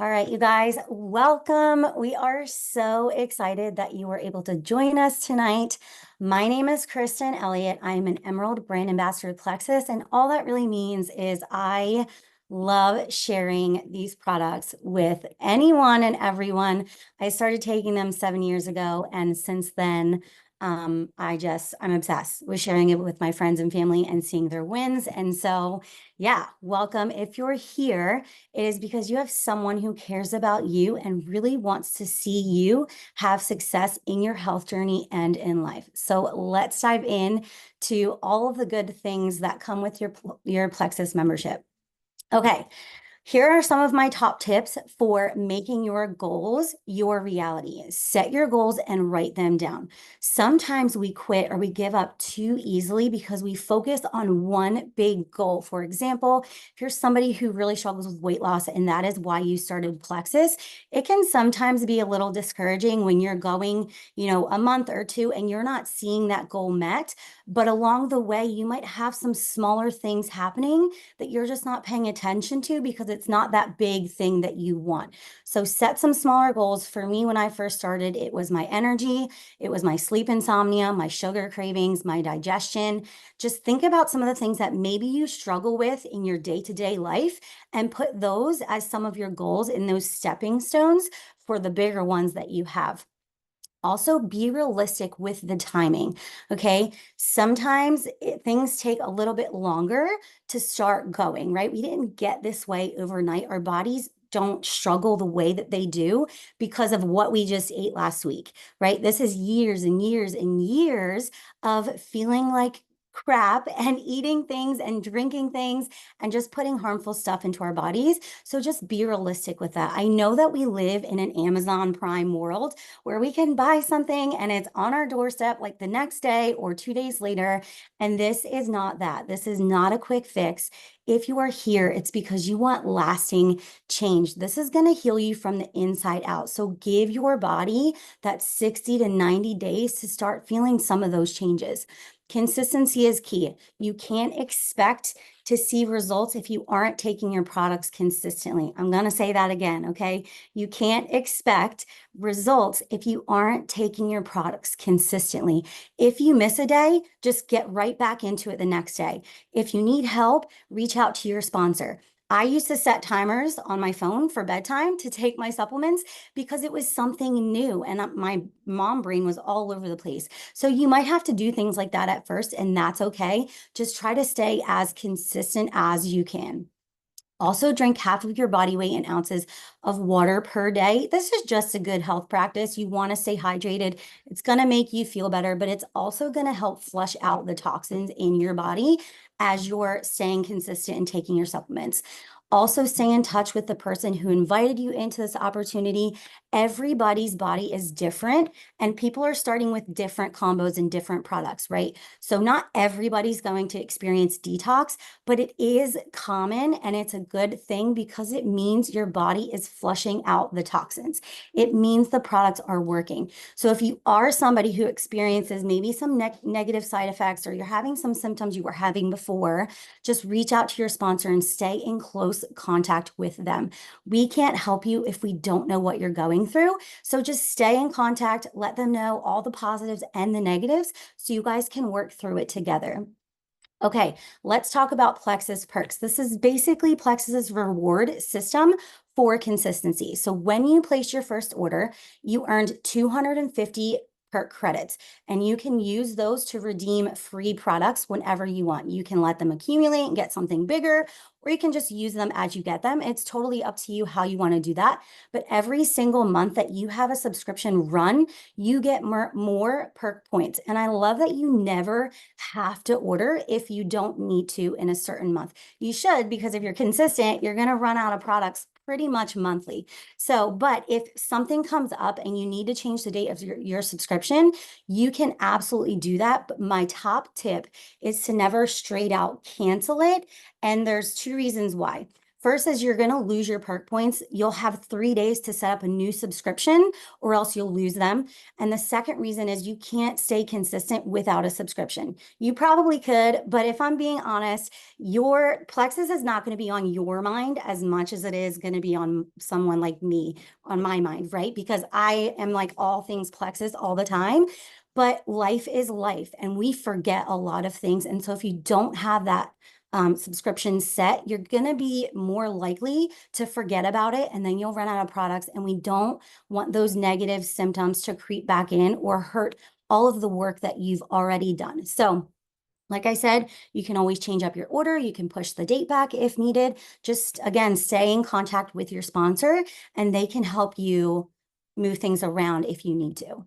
All right, you guys, welcome. We are so excited that you were able to join us tonight. My name is Kristin Elliot. I am an Emerald Brand Ambassador at Plexus, and all that really means is I love sharing these products with anyone and everyone. I started taking them 7 years ago, and since then, I'm obsessed with sharing it with my friends and family and seeing their wins. And so, yeah, welcome. If you're here, it is because you have someone who cares about you and really wants to see you have success in your health journey and in life. So let's dive in to all of the good things that come with your Plexus membership. Okay, here are some of my top tips for making your goals your reality. Set your goals and write them down. Sometimes we quit or we give up too easily because we focus on one big goal. For example, if you're somebody who really struggles with weight loss and that is why you started Plexus, it can sometimes be a little discouraging when you're going, a month or two and you're not seeing that goal met. But along the way, you might have some smaller things happening that you're just not paying attention to because it's not that big thing that you want. So set some smaller goals. For me, when I first started, it was my energy, it was my sleep insomnia, my sugar cravings, my digestion. Just think about some of the things that maybe you struggle with in your day-to-day life and put those as some of your goals in those stepping stones for the bigger ones that you have. Also, be realistic with the timing, okay? Sometimes things take a little bit longer to start going, right? We didn't get this way overnight. Our bodies don't struggle the way that they do because of what we just ate last week, right? This is years and years and years of feeling like crap and eating things and drinking things and just putting harmful stuff into our bodies. So just be realistic with that. I know that we live in an Amazon Prime world where we can buy something and it's on our doorstep like the next day or 2 days later. And this is not that. This is not a quick fix. If you are here, it's because you want lasting change. This is going to heal you from the inside out. So give your body that 60 to 90 days to start feeling some of those changes. Consistency is key. You can't expect to see results if you aren't taking your products consistently. I'm going to say that again, okay? You can't expect results if you aren't taking your products consistently. If you miss a day, just get right back into it the next day. If you need help, reach out to your sponsor. I used to set timers on my phone for bedtime to take my supplements because it was something new and my mom brain was all over the place. So you might have to do things like that at first, and that's okay. Just try to stay as consistent as you can. Also, drink half of your body weight in ounces of water per day. This is just a good health practice. You want to stay hydrated. It's going to make you feel better, but it's also going to help flush out the toxins in your body as you're staying consistent and taking your supplements. Also, stay in touch with the person who invited you into this opportunity. Everybody's body is different, and people are starting with different combos and different products, right? So not everybody's going to experience detox, but it is common and it's a good thing because it means your body is flushing out the toxins. It means the products are working. So if you are somebody who experiences maybe some negative side effects or you're having some symptoms you were having before, just reach out to your sponsor and stay in close contact with them. We can't help you if we don't know what you're going through. So just stay in contact, let them know all the positives and the negatives so you guys can work through it together. Okay, let's talk about Plexus Perks. This is basically Plexus's reward system for consistency. So when you place your first order, you earned 250 perk credits, and you can use those to redeem free products whenever you want. You can let them accumulate and get something bigger, or you can just use them as you get them. It's totally up to you how you want to do that. But every single month that you have a subscription run, you get more perk points. And I love that you never have to order if you don't need to in a certain month. You should, because if you're consistent, you're going to run out of products pretty much monthly. So, but if something comes up and you need to change the date of your subscription, you can absolutely do that. But my top tip is to never straight out cancel it. And there's two reasons why. First is you're going to lose your perk points. You'll have 3 days to set up a new subscription or else you'll lose them. And the second reason is you can't stay consistent without a subscription. You probably could, but if I'm being honest, your Plexus is not going to be on your mind as much as it is going to be on someone like me, on my mind, right? Because I am like all things Plexus all the time. But life is life and we forget a lot of things. And so if you don't have that subscription set, you're going to be more likely to forget about it and then you'll run out of products. And we don't want those negative symptoms to creep back in or hurt all of the work that you've already done. So like I said, you can always change up your order. You can push the date back if needed. Just again, stay in contact with your sponsor and they can help you move things around if you need to.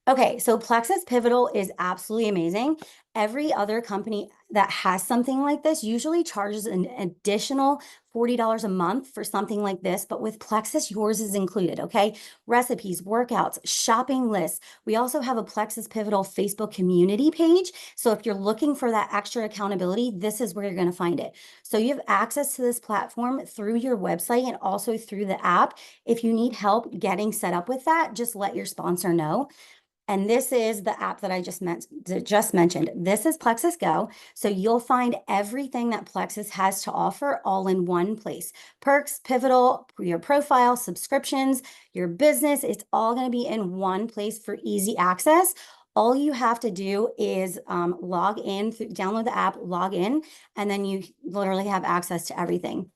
Okay, so Plexus Pivotal is absolutely amazing. Every other company that has something like this usually charges an additional $40 a month for something like this, but with Plexus, yours is included, okay? Recipes, workouts, shopping lists. We also have a Plexus Pivotal Facebook community page. So if you're looking for that extra accountability, this is where you're gonna find it. So you have access to this platform through your website and also through the app. If you need help getting set up with that, just let your sponsor know. And this is the app that I just mentioned. This is Plexus Go. So you'll find everything that Plexus has to offer all in one place. Perks, Pivotal, your profile, subscriptions, your business. It's all going to be in one place for easy access. All you have to do is log in, download the app, log in, and then you literally have access to everything.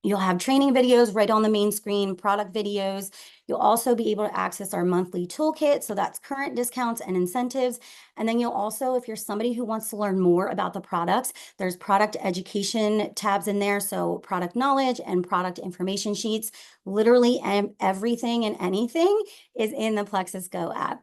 You'll have training videos right on the main screen, product videos. You'll also be able to access our monthly toolkit. So that's current discounts and incentives. And then you'll also, if you're somebody who wants to learn more about the products, there's product education tabs in there. So product knowledge and product information sheets, literally everything and anything is in the Plexus Go app.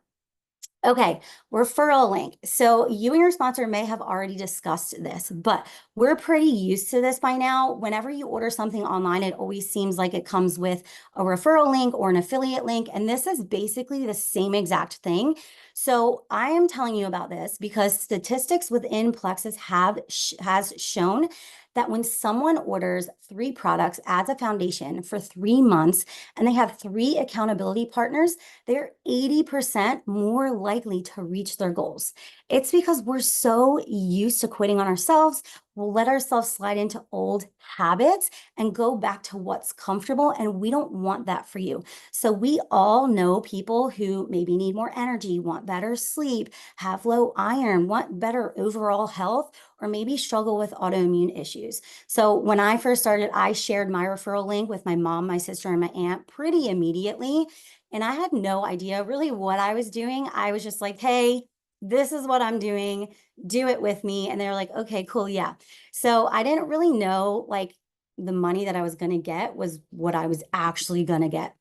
Okay, referral link. So you and your sponsor may have already discussed this, but we're pretty used to this by now. Whenever you order something online, it always seems like it comes with a referral link or an affiliate link. And this is basically the same exact thing. So I am telling you about this because statistics within Plexus has shown that when someone orders 3 products as a foundation for 3 months and they have 3 accountability partners, they're 80% more likely to reach their goals. It's because we're so used to quitting on ourselves. We'll let ourselves slide into old habits and go back to what's comfortable. And we don't want that for you. So we all know people who maybe need more energy, want better sleep, have low iron, want better overall health, or maybe struggle with autoimmune issues. So when I first started, I shared my referral link with my mom, my sister, and my aunt pretty immediately. And I had no idea really what I was doing. I was just like, hey, this is what I'm doing. Do it with me. And they're like, okay, cool. Yeah. So I didn't really know like the money that I was going to get was what I was actually going to get.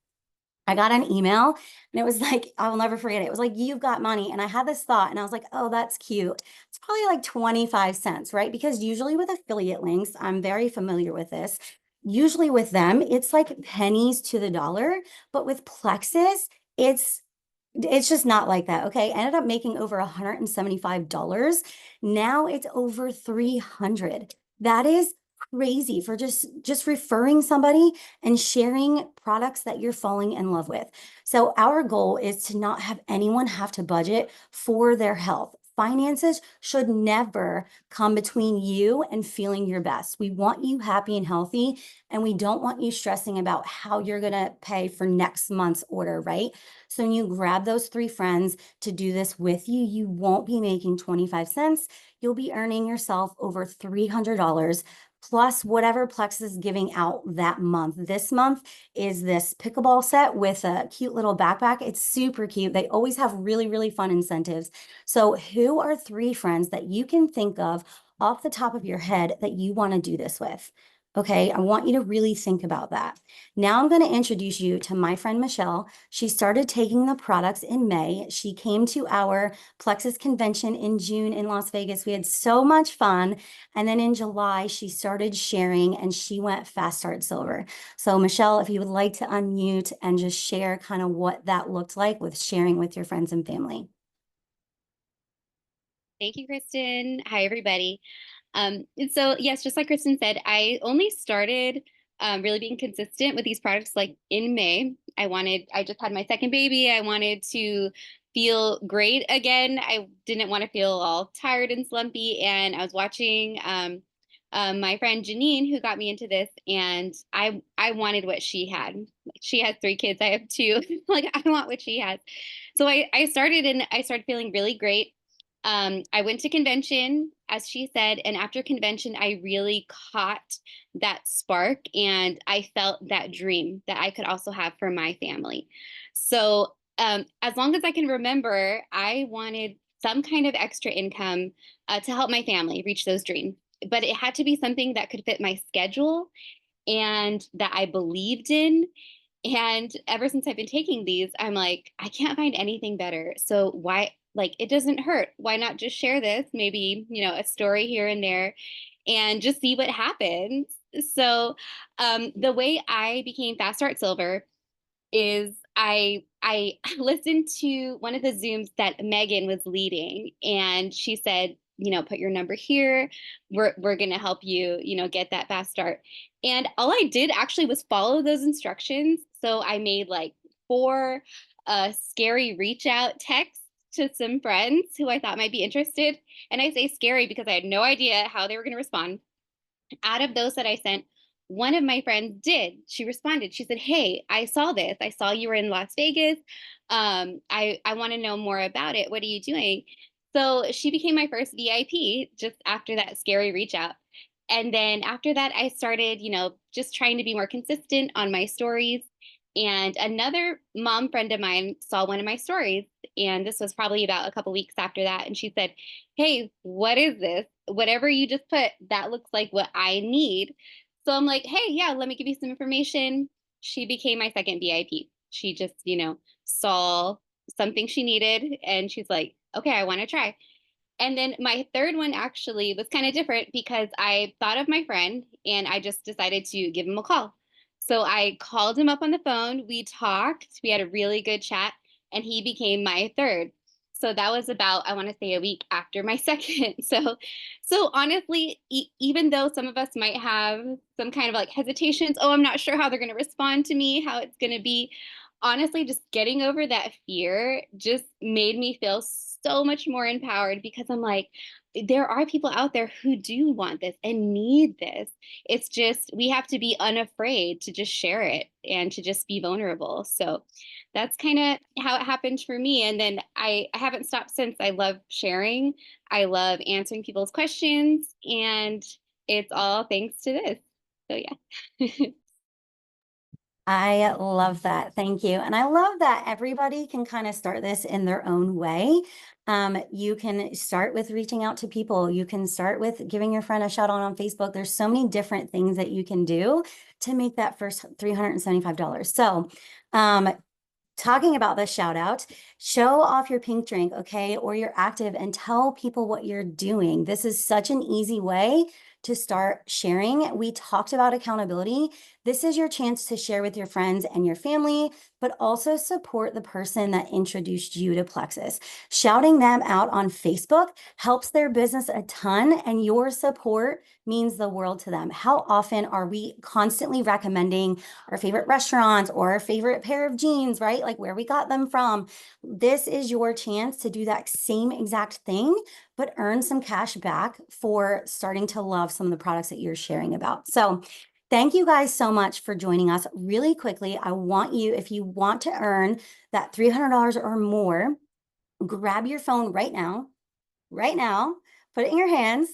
I got an email and it was like, I will never forget it. It was like, you've got money. And I had this thought and I was like, oh, that's cute. It's probably like 25 cents, right? Because usually with affiliate links, I'm very familiar with this. Usually with them, it's like pennies to the dollar. But with Plexus, it's just not like that. Okay. I ended up making over $175. Now it's over 300. That is crazy for just referring somebody and sharing products that you're falling in love with. So our goal is to not have anyone have to budget for their health. Finances should never come between you and feeling your best. We want you happy and healthy, and we don't want you stressing about how you're going to pay for next month's order, right? So when you grab those 3 friends to do this with you, you won't be making 25 cents. You'll be earning yourself over $300 plus whatever Plex is giving out that month. This month is this pickleball set with a cute little backpack. It's super cute. They always have really, really fun incentives. So who are 3 friends that you can think of off the top of your head that you want to do this with? Okay, I want you to really think about that. Now I'm going to introduce you to my friend Michelle. She started taking the products in May. She came to our Plexus convention in June in Las Vegas. We had so much fun. And then in July, she started sharing and she went Fast Start Silver. So Michelle, if you would like to unmute and just share kind of what that looked like with sharing with your friends and family. Thank you, Kristen. Hi, everybody. So yes, just like Kristen said, I only started really being consistent with these products. Like in May, I just had my second baby. I wanted to feel great again. I didn't want to feel all tired and slumpy. And I was watching my friend Janine, who got me into this, and I wanted what she had. She has 3 kids. I have 2. Like I want what she has. So I started, and I started feeling really great. I went to convention, as she said, and after convention, I really caught that spark, and I felt that dream that I could also have for my family. So, as long as I can remember, I wanted some kind of extra income to help my family reach those dreams. But it had to be something that could fit my schedule and that I believed in. And ever since I've been taking these, I'm like, I can't find anything better. So why, like, it doesn't hurt. Why not just share this? Maybe, a story here and there and just see what happens. So the way I became Fast Start Silver is I listened to one of the Zooms that Megan was leading, and she said, put your number here. We're gonna help you, get that fast start. And all I did actually was follow those instructions. So I made like 4 scary reach out texts to some friends who I thought might be interested. And I say scary because I had no idea how they were gonna respond. Out of those that I sent, one of my friends did. She responded. She said, "Hey, I saw this. I saw you were in Las Vegas. I want to know more about it. What are you doing?" So she became my first VIP just after that scary reach out. And then after that, I started, just trying to be more consistent on my stories. And another mom friend of mine saw one of my stories, and this was probably about a couple weeks after that. And she said, "Hey, what is this? Whatever you just put, that looks like what I need." So I'm like, "Hey, yeah, let me give you some information." She became my second VIP. She just, saw something she needed, and she's like, "Okay, I want to try." And then my third one actually was kind of different because I thought of my friend and I just decided to give him a call. So I called him up on the phone. We talked, we had a really good chat, and he became my third. So that was about, I want to say, a week after my second. So honestly, even though some of us might have some kind of like hesitations, oh, I'm not sure how they're going to respond to me, how it's going to be, honestly, just getting over that fear just made me feel so much more empowered because I'm like, there are people out there who do want this and need this. It's just, we have to be unafraid to just share it and to just be vulnerable. So that's kind of how it happened for me. And then I haven't stopped since. I love sharing, I love answering people's questions, and it's all thanks to this. So, yeah. I love that. Thank you. And I love that everybody can kind of start this in their own way. You can start with reaching out to people. You can start with giving your friend a shout out on Facebook. There's so many different things that you can do to make that first $375. So, talking about the shout out, show off your pink drink, okay, or your active, and tell people what you're doing. This is such an easy way to start sharing. We talked about accountability. This is your chance to share with your friends and your family, but also support the person that introduced you to Plexus. Shouting them out on Facebook helps their business a ton, and your support means the world to them. How often are we constantly recommending our favorite restaurants or our favorite pair of jeans, right? Like where we got them from. This is your chance to do that same exact thing, but earn some cash back for starting to love some of the products that you're sharing about. So thank you guys so much for joining us. Really quickly, I want you, if you want to earn that $300 or more, grab your phone right now, put it in your hands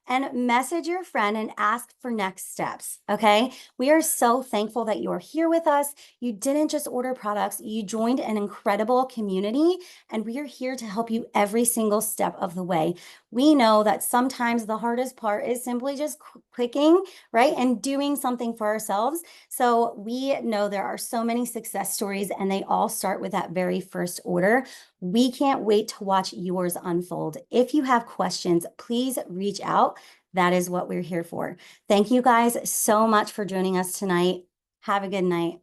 and message your friend and ask for next steps. Okay. We are so thankful that you're here with us. You didn't just order products, you joined an incredible community, and we are here to help you every single step of the way. We know that sometimes the hardest part is simply just clicking, right, and doing something for ourselves. So we know there are so many success stories, and they all start with that very first order. We can't wait to watch yours unfold. If you have questions, please reach out. That is what we're here for. Thank you guys so much for joining us tonight. Have a good night.